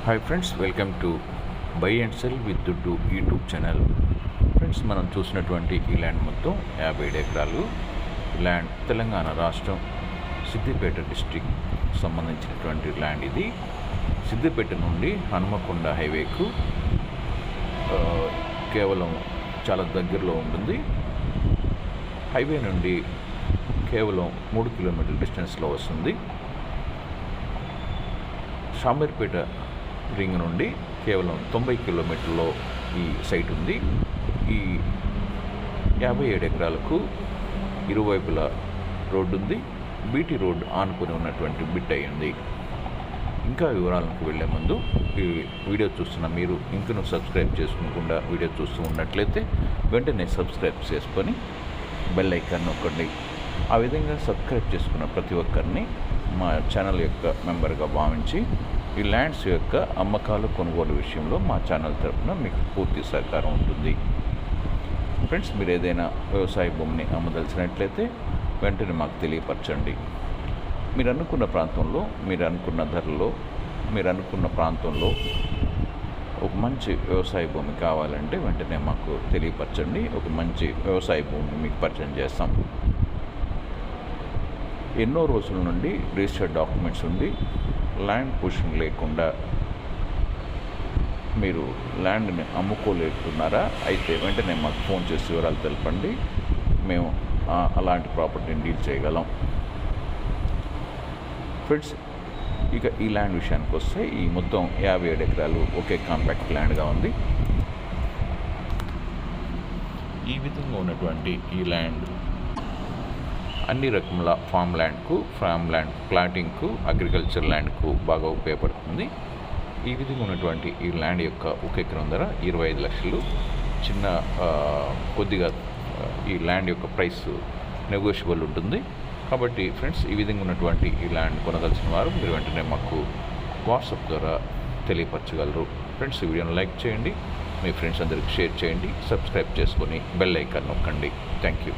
Hi friends, welcome to buy and cell with దుడ్డు YouTube channel. Friends, మనం చూసినటువంటి ఈ ల్యాండ్ మొత్తం 57 ఎకరాలు ల్యాండ్, తెలంగాణ రాష్ట్రం సిద్దిపేట డిస్ట్రిక్ట్ సంబంధించినటువంటి ల్యాండ్. ఇది సిద్దిపేట నుండి హనుమకొండ హైవేకు కేవలం చాలా దగ్గరలో ఉంటుంది. హైవే నుండి కేవలం 3 కిలోమీటర్ డిస్టెన్స్లో వస్తుంది. షామీర్పేట రింగ్ నుండి కేవలం 90 కిలోమీటర్లో ఈ సైట్ ఉంది. ఈ 57 ఎకరాలకు ఇరువైపులా రోడ్డు ఉంది. బీటీ రోడ్ ఆనుకొని ఉన్నటువంటి బిట్ అయ్యింది. ఇంకా వివరాలకు వెళ్ళే ముందు ఈ వీడియో చూస్తున్న మీరు ఇంకనూ సబ్స్క్రైబ్ చేసుకోకుండా వీడియో చూస్తూ ఉన్నట్లయితే వెంటనే సబ్స్క్రైబ్ చేసుకొని బెల్ ఐకాన్ నొక్కండి. ఆ విధంగా సబ్స్క్రైబ్ చేసుకున్న ప్రతి ఒక్కరిని మా ఛానల్ యొక్క మెంబర్గా భావించి ఈ ల్యాండ్స్ యొక్క అమ్మకాలు కొనుగోలు విషయంలో మా ఛానల్ తరఫున మీకు పూర్తి సహకారం ఉంటుంది. ఫ్రెండ్స్, మీరు ఏదైనా వ్యవసాయ భూమిని అమ్మదలిచినట్లయితే వెంటనే మాకు తెలియపరచండి. మీరు అనుకున్న ప్రాంతంలో, మీరు అనుకున్న ధరలో, మీరు అనుకున్న ప్రాంతంలో ఒక మంచి వ్యవసాయ భూమి కావాలంటే వెంటనే మాకు తెలియపరచండి. ఒక మంచి వ్యవసాయ భూమిని మీకు పరిచయం చేస్తాం. ఎన్నో రోజుల నుండి రిజిస్టర్డ్ డాక్యుమెంట్స్ ఉండి ల్యాండ్ పొజిషన్ లేకుండా మీరు ల్యాండ్ని అమ్ముకోలేకున్నారా? అయితే వెంటనే మాకు ఫోన్ చేసి వివరాలు తెలపండి. మేము అలాంటి ప్రాపర్టీని డీల్ చేయగలం. ఫ్రెండ్స్, ఇక ఈ ల్యాండ్ విషయానికి వస్తే ఈ మొత్తం 57 ఎకరాలు ఒకే కాంపాక్ట్ ల్యాండ్గా ఉంది. ఈ విధంగా ఉన్నటువంటి ఈ ల్యాండ్ అన్ని రకముల ఫామ్ ల్యాండ్కు, ప్లాటింగ్కు, అగ్రికల్చర్ ల్యాండ్కు బాగా ఉపయోగపడుతుంది. ఈ విధంగా ఉన్నటువంటి ఈ ల్యాండ్ యొక్క ఒక ఎకరం ధర 25 లక్షలు. కొద్దిగా ఈ ల్యాండ్ యొక్క ప్రైస్ నెగోషియబుల్ ఉంటుంది. కాబట్టి ఫ్రెండ్స్, ఈ విధంగా ఉన్నటువంటి ఈ ల్యాండ్ కొనదలిచిన వారు మీరు వెంటనే మాకు వాట్సాప్ ద్వారా తెలియపరచగలరు. ఫ్రెండ్స్, ఈ వీడియోని లైక్ చేయండి, మీ ఫ్రెండ్స్ అందరికి షేర్ చేయండి, సబ్స్క్రైబ్ చేసుకొని బెల్ ఐకాన్ నొక్కండి. Thank you.